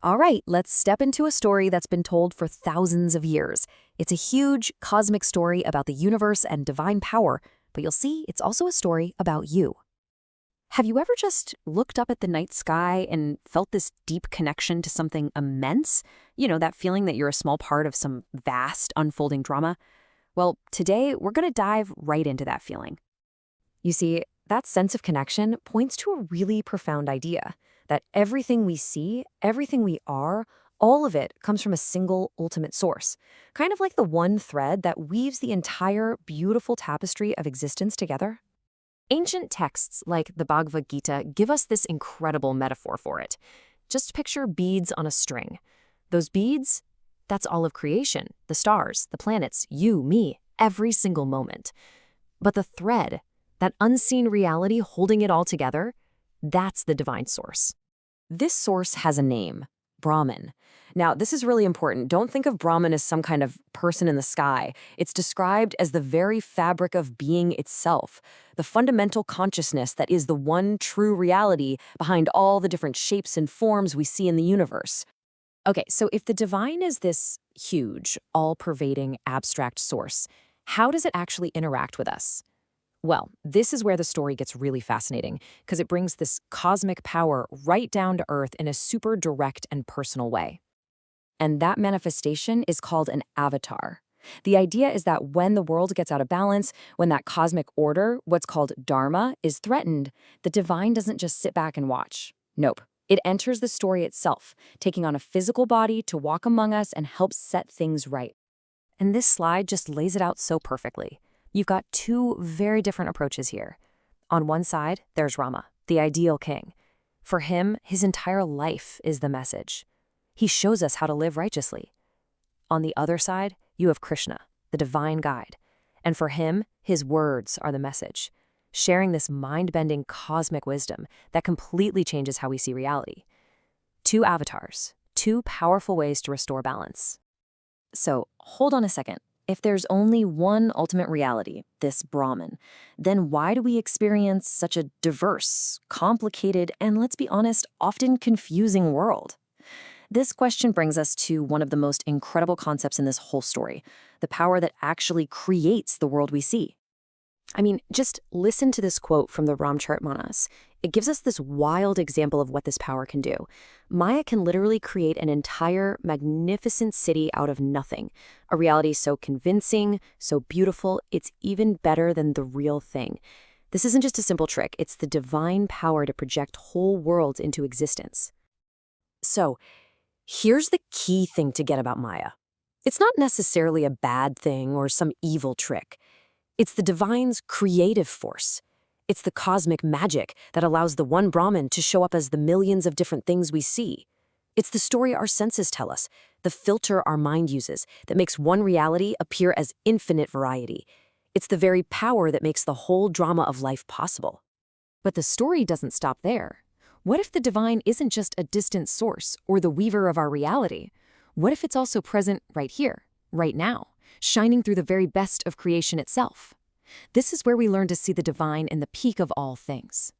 All right, let's step into a story that's been told for thousands of years. It's a huge cosmic story about the universe and divine power, but you'll see it's also a story about you. Have you ever just looked up at the night sky and felt this deep connection to something immense? That feeling that you're a small part of some vast, unfolding drama? Well, today we're going to dive right into that feeling. You see, that sense of connection points to a really profound idea that everything we see, everything we are, all of it comes from a single ultimate source, kind of like the one thread that weaves the entire beautiful tapestry of existence together. Ancient texts like the Bhagavad Gita give us this incredible metaphor for it. Just picture beads on a string. Those beads, that's all of creation, the stars, the planets, you, me, every single moment. But the thread, that unseen reality holding it all together, that's the divine source. This source has a name, Brahman. Now, this is really important. Don't think of Brahman as some kind of person in the sky. It's described as the very fabric of being itself, the fundamental consciousness that is the one true reality behind all the different shapes and forms we see in the universe. Okay, so if the divine is this huge, all-pervading, abstract source, how does it actually interact with us? Well, this is where the story gets really fascinating, because it brings this cosmic power right down to Earth in a super direct and personal way. And that manifestation is called an avatar. The idea is that when the world gets out of balance, when that cosmic order, what's called dharma, is threatened, the divine doesn't just sit back and watch. Nope. It enters the story itself, taking on a physical body to walk among us and help set things right. And this slide just lays it out so perfectly. You've got two very different approaches here. On one side, there's Rama, the ideal king. For him, his entire life is the message. He shows us how to live righteously. On the other side, you have Krishna, the divine guide. And for him, his words are the message, sharing this mind-bending cosmic wisdom that completely changes how we see reality. Two avatars, two powerful ways to restore balance. So, hold on a second. If there's only one ultimate reality, this Brahman, then why do we experience such a diverse, complicated, and let's be honest, often confusing world? This question brings us to one of the most incredible concepts in this whole story, the power that actually creates the world we see. I mean, just listen to this quote from the Ramcharitmanas. It gives us this wild example of what this power can do. Maya can literally create an entire magnificent city out of nothing. A reality so convincing, so beautiful, it's even better than the real thing. This isn't just a simple trick, it's the divine power to project whole worlds into existence. So, here's the key thing to get about Maya. It's not necessarily a bad thing or some evil trick. It's the divine's creative force. It's the cosmic magic that allows the one Brahman to show up as the millions of different things we see. It's the story our senses tell us, the filter our mind uses that makes one reality appear as infinite variety. It's the very power that makes the whole drama of life possible. But the story doesn't stop there. What if the divine isn't just a distant source or the weaver of our reality? What if it's also present right here, right now, shining through the very best of creation itself? This is where we learn to see the divine in the peak of all things.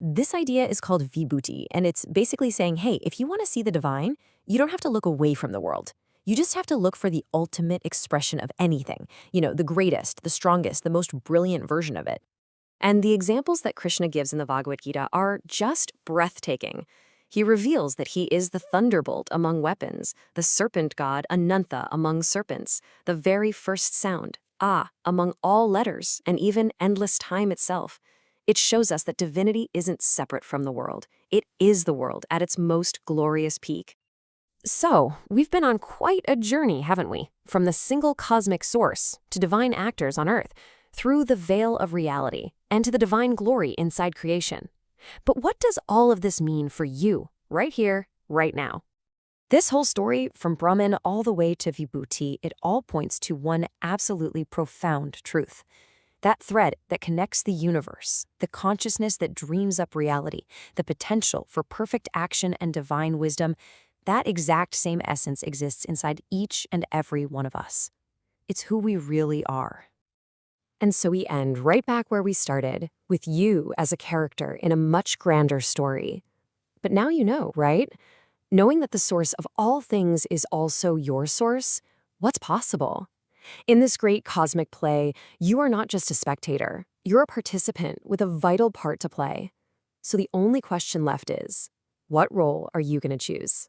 This idea is called Vibhuti, and it's basically saying, hey, if you want to see the divine, you don't have to look away from the world. You just have to look for the ultimate expression of anything, the greatest, the strongest, the most brilliant version of it. And the examples that Krishna gives in the Bhagavad Gita are just breathtaking. He reveals that he is the thunderbolt among weapons, the serpent god Ananta among serpents, the very first sound, among all letters, and even endless time itself. It shows us that divinity isn't separate from the world. It is the world at its most glorious peak. So, we've been on quite a journey, haven't we? From the single cosmic source to divine actors on Earth, through the veil of reality, and to the divine glory inside creation. But what does all of this mean for you, right here, right now? This whole story, from Brahman all the way to Vibhuti, it all points to one absolutely profound truth. That thread that connects the universe, the consciousness that dreams up reality, the potential for perfect action and divine wisdom, that exact same essence exists inside each and every one of us. It's who we really are. And so we end right back where we started, with you as a character in a much grander story. But now you know, right? Knowing that the source of all things is also your source, what's possible? In this great cosmic play, you are not just a spectator, you're a participant with a vital part to play. So the only question left is, what role are you going to choose?